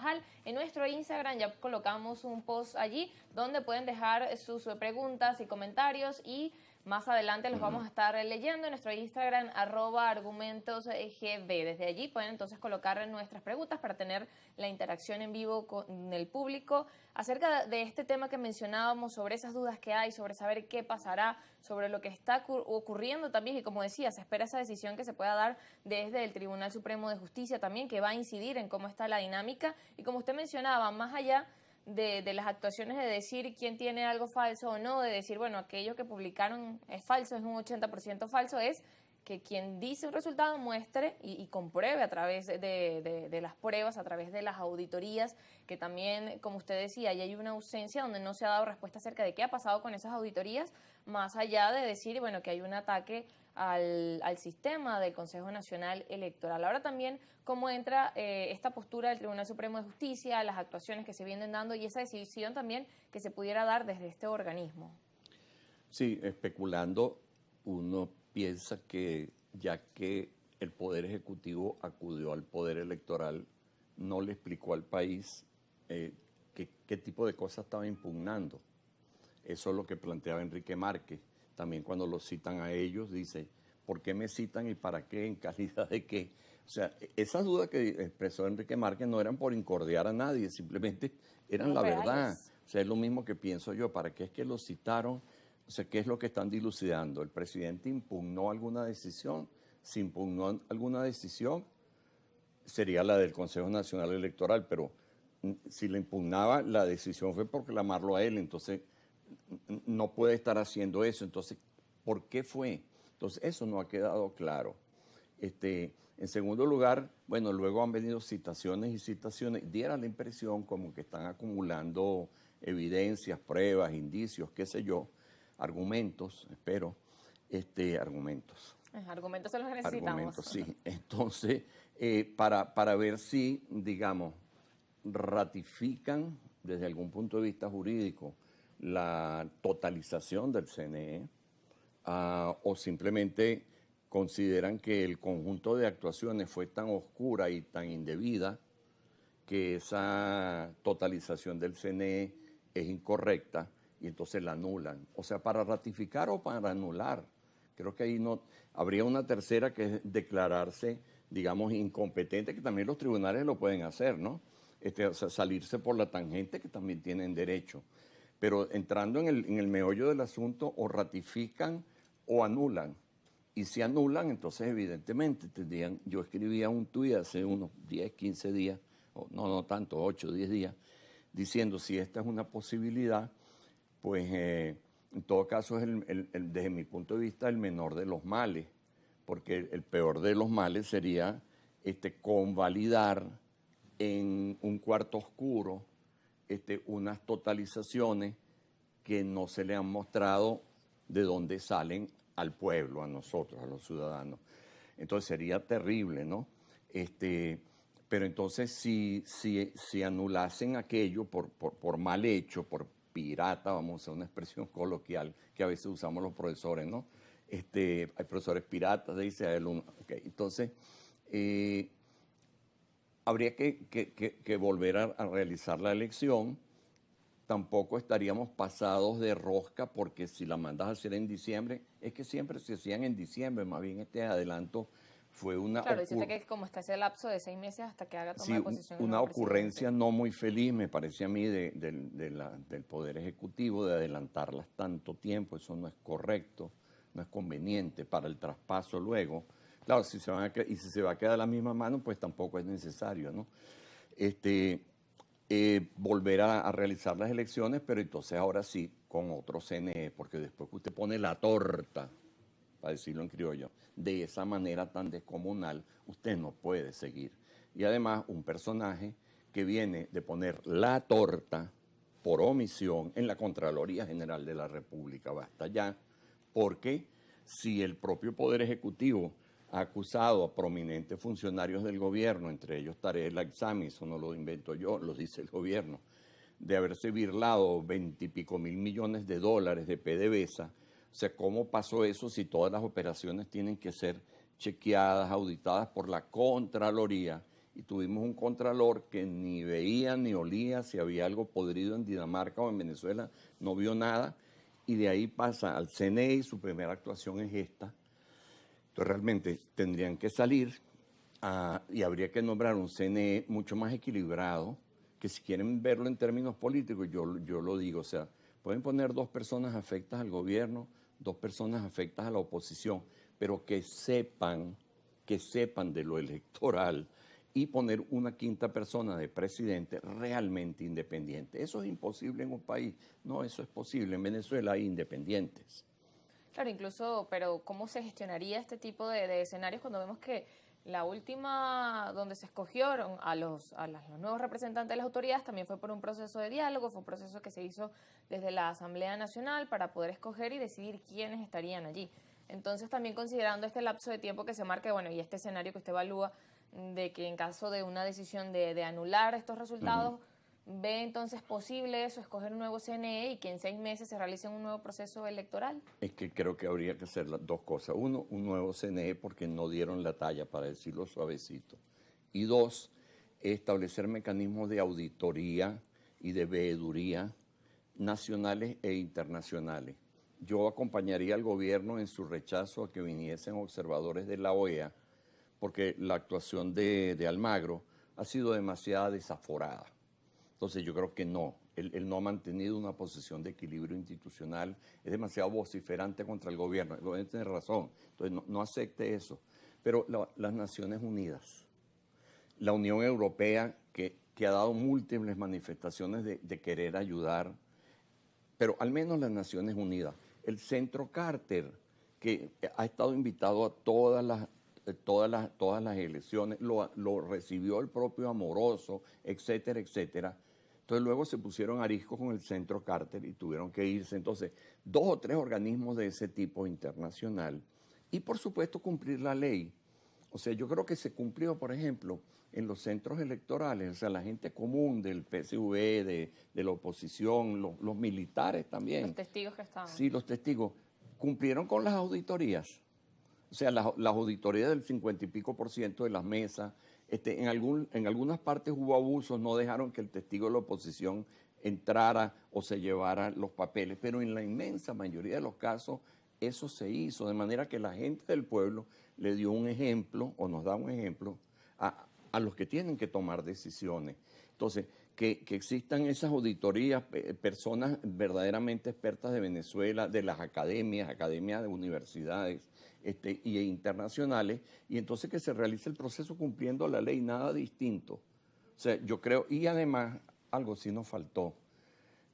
Carvajal. En nuestro Instagram ya colocamos un post allí donde pueden dejar sus preguntas y comentarios y más adelante los vamos a estar leyendo en nuestro Instagram, @argumentosgb. Desde allí pueden entonces colocar nuestras preguntas para tener la interacción en vivo con el público acerca de este tema que mencionábamos, sobre esas dudas que hay, sobre saber qué pasará, sobre lo que está ocurriendo también. Y como decía, se espera esa decisión que se pueda dar desde el Tribunal Supremo de Justicia también, que va a incidir en cómo está la dinámica. Y como usted mencionaba, más allá de las actuaciones de decir quién tiene algo falso o no, de decir, bueno, aquello que publicaron es falso, es un 80% falso, es que quien dice un resultado muestre y compruebe a través de las pruebas, a través de las auditorías, que también, como usted decía, ya hay una ausencia donde no se ha dado respuesta acerca de qué ha pasado con esas auditorías, más allá de decir, bueno, que hay un ataque al sistema del Consejo Nacional Electoral. Ahora también cómo entra esta postura del Tribunal Supremo de Justicia, las actuaciones que se vienen dando y esa decisión también que se pudiera dar desde este organismo. Sí, especulando, uno piensa que ya que el Poder Ejecutivo acudió al Poder Electoral, no le explicó al país qué tipo de cosas estaba impugnando. Eso es lo que planteaba Enrique Márquez. También cuando los citan a ellos, dice, ¿por qué me citan y para qué? ¿En calidad de qué? O sea, esas dudas que expresó Enrique Márquez no eran por incordiar a nadie, simplemente eran la verdad. O sea, es lo mismo que pienso yo. ¿Para qué es que los citaron? O sea, ¿qué es lo que están dilucidando? ¿El presidente impugnó alguna decisión? Si impugnó alguna decisión, sería la del Consejo Nacional Electoral, pero si le impugnaba, la decisión fue por clamarlo a él, entonces no puede estar haciendo eso. Entonces, ¿por qué fue? Entonces, eso no ha quedado claro. En segundo lugar, bueno, luego han venido citaciones y citaciones. Diera la impresión como que están acumulando evidencias, pruebas, indicios, qué sé yo, argumentos, espero, argumentos. Argumentos son los que necesitamos. Argumentos, sí. Entonces, para ver si, digamos, ratifican desde algún punto de vista jurídico la totalización del CNE o simplemente consideran que el conjunto de actuaciones fue tan oscura y tan indebida que esa totalización del CNE es incorrecta y entonces la anulan. O sea, para ratificar o para anular. Creo que ahí no habría una tercera que es declararse, digamos, incompetente, que también los tribunales lo pueden hacer, ¿no? O sea, salirse por la tangente, que también tienen derecho. Pero entrando en el meollo del asunto, o ratifican o anulan. Y si anulan, entonces evidentemente tendrían, yo escribía un tuit hace unos 10, 15 días, no tanto, 8, 10 días, diciendo si esta es una posibilidad, pues en todo caso es desde mi punto de vista el menor de los males, porque el peor de los males sería convalidar en un cuarto oscuro unas totalizaciones que no se le han mostrado de dónde salen al pueblo, a nosotros, a los ciudadanos. Entonces sería terrible, ¿no? Pero entonces si anulasen aquello por mal hecho, por pirata, vamos a usar una expresión coloquial que a veces usamos los profesores, ¿no? Hay profesores piratas, dice a él uno. Okay. Entonces, habría que volver a realizar la elección. Tampoco estaríamos pasados de rosca, porque si la mandas a hacer en diciembre, es que siempre se hacían en diciembre, más bien este adelanto fue una... Claro, dice usted que como está ese lapso de 6 meses hasta que haga toma de posición. Una ocurrencia no muy feliz, me parece a mí, del Poder Ejecutivo, de adelantarlas tanto tiempo. Eso no es correcto, no es conveniente para el traspaso luego. Claro, si se va a quedar la misma mano, pues tampoco es necesario, ¿no? Volver a realizar las elecciones, pero entonces ahora sí, con otro CNE, porque después que usted pone la torta, para decirlo en criollo, de esa manera tan descomunal, usted no puede seguir. Y además, un personaje que viene de poner la torta por omisión en la Contraloría General de la República, basta ya, porque si el propio Poder Ejecutivo ha acusado a prominentes funcionarios del gobierno, entre ellos Tarek El Aissami, eso no lo invento yo, lo dice el gobierno, de haberse birlado 20 y pico mil millones de dólares de PDVSA. O sea, ¿cómo pasó eso si todas las operaciones tienen que ser chequeadas, auditadas por la Contraloría? y tuvimos un contralor que ni veía ni olía si había algo podrido en Dinamarca o en Venezuela, no vio nada, y de ahí pasa al CNE y su primera actuación es esta. Entonces realmente tendrían que salir y habría que nombrar un CNE mucho más equilibrado, que si quieren verlo en términos políticos, yo lo digo, o sea, pueden poner 2 personas afectas al gobierno, 2 personas afectas a la oposición, pero que sepan de lo electoral y poner una 5ª persona de presidente realmente independiente. ¿Eso es imposible en un país? No, eso es posible. En Venezuela hay independientes. Claro, incluso, pero ¿cómo se gestionaría este tipo de escenarios cuando vemos que la última donde se escogieron los nuevos representantes de las autoridades también fue por un proceso de diálogo, fue un proceso que se hizo desde la Asamblea Nacional para poder escoger y decidir quiénes estarían allí? Entonces, también considerando este lapso de tiempo que se marca, bueno, y este escenario que usted evalúa, de que en caso de una decisión de anular estos resultados, ¿ve entonces posible eso, escoger un nuevo CNE y que en 6 meses se realice un nuevo proceso electoral? Es que creo que habría que hacer las 2 cosas. 1, un nuevo CNE porque no dieron la talla, para decirlo suavecito. Y 2, establecer mecanismos de auditoría y de veeduría nacionales e internacionales. Yo acompañaría al gobierno en su rechazo a que viniesen observadores de la OEA, porque la actuación de Almagro ha sido demasiado desaforada. Entonces yo creo que no, él no ha mantenido una posición de equilibrio institucional, es demasiado vociferante contra el gobierno tiene razón, entonces no acepte eso. Pero las Naciones Unidas, la Unión Europea, que ha dado múltiples manifestaciones de querer ayudar, pero al menos las Naciones Unidas, el Centro Carter, que ha estado invitado a todas las elecciones, lo recibió el propio Amoroso, etcétera, etcétera. Entonces luego se pusieron ariscos con el Centro Carter y tuvieron que irse. Entonces, 2 o 3 organismos de ese tipo internacional y por supuesto cumplir la ley. O sea, yo creo que se cumplió, por ejemplo, en los centros electorales, o sea, la gente común del PSV, de la oposición, los militares también. Los testigos que estaban. Sí, los testigos cumplieron con las auditorías. O sea, las auditorías del 50 y pico % de las mesas. En algunas partes hubo abusos, no dejaron que el testigo de la oposición entrara o se llevara los papeles, pero en la inmensa mayoría de los casos eso se hizo, de manera que la gente del pueblo le dio un ejemplo, o nos da un ejemplo, a los que tienen que tomar decisiones. Entonces, que existan esas auditorías, personas verdaderamente expertas de Venezuela, de las academias de universidades y internacionales, y entonces que se realice el proceso cumpliendo la ley, nada distinto. O sea, yo creo, y además algo sí nos faltó,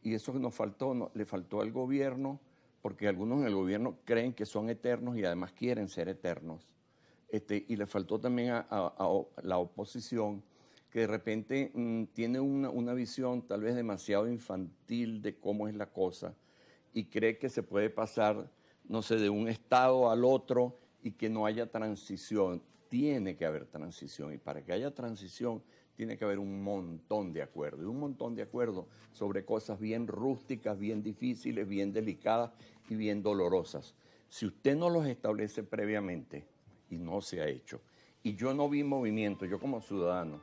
y eso que nos faltó, le faltó al gobierno, porque algunos en el gobierno creen que son eternos y además quieren ser eternos, y le faltó también a la oposición, que de repente tiene una visión tal vez demasiado infantil de cómo es la cosa y cree que se puede pasar, no sé, de un estado al otro y que no haya transición. Tiene que haber transición y para que haya transición tiene que haber un montón de acuerdos, y un montón de acuerdos sobre cosas bien rústicas, bien difíciles, bien delicadas y bien dolorosas. Si usted no los establece previamente, y no se ha hecho, y yo no vi movimiento, yo como ciudadano,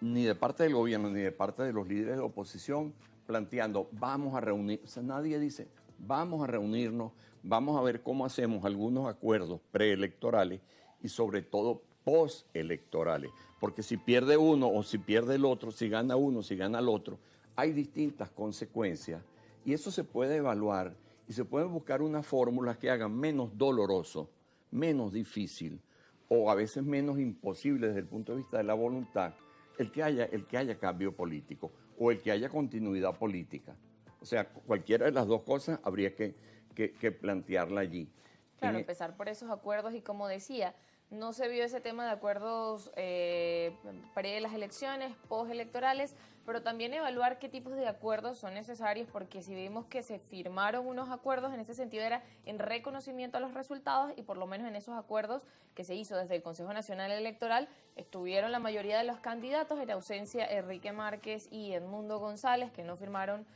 ni de parte del gobierno, ni de parte de los líderes de oposición, planteando, vamos a reunir, o sea, nadie dice, vamos a reunirnos, vamos a ver cómo hacemos algunos acuerdos preelectorales y sobre todo postelectorales, porque si pierde uno o si pierde el otro, si gana uno, si gana el otro, hay distintas consecuencias y eso se puede evaluar y se pueden buscar unas fórmulas que hagan menos doloroso, menos difícil o a veces menos imposible desde el punto de vista de la voluntad el que haya cambio político o el que haya continuidad política. O sea, cualquiera de las 2 cosas habría que plantearla allí. Claro, empezar por esos acuerdos y como decía, no se vio ese tema de acuerdos pre las elecciones, postelectorales, pero también evaluar qué tipos de acuerdos son necesarios, porque si vimos que se firmaron unos acuerdos, en ese sentido era en reconocimiento a los resultados y por lo menos en esos acuerdos que se hizo desde el Consejo Nacional Electoral, estuvieron la mayoría de los candidatos, en ausencia Enrique Márquez y Edmundo González, que no firmaron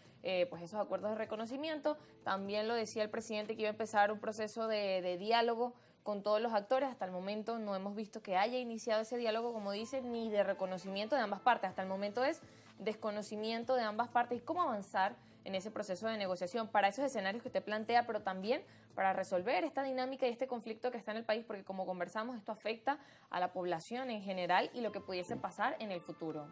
pues esos acuerdos de reconocimiento. También lo decía el presidente que iba a empezar un proceso de diálogo con todos los actores. Hasta el momento no hemos visto que haya iniciado ese diálogo, como dicen, ni de reconocimiento de ambas partes. Hasta el momento es desconocimiento de ambas partes y cómo avanzar en ese proceso de negociación para esos escenarios que usted plantea, pero también para resolver esta dinámica y este conflicto que está en el país, porque como conversamos, esto afecta a la población en general y lo que pudiese pasar en el futuro.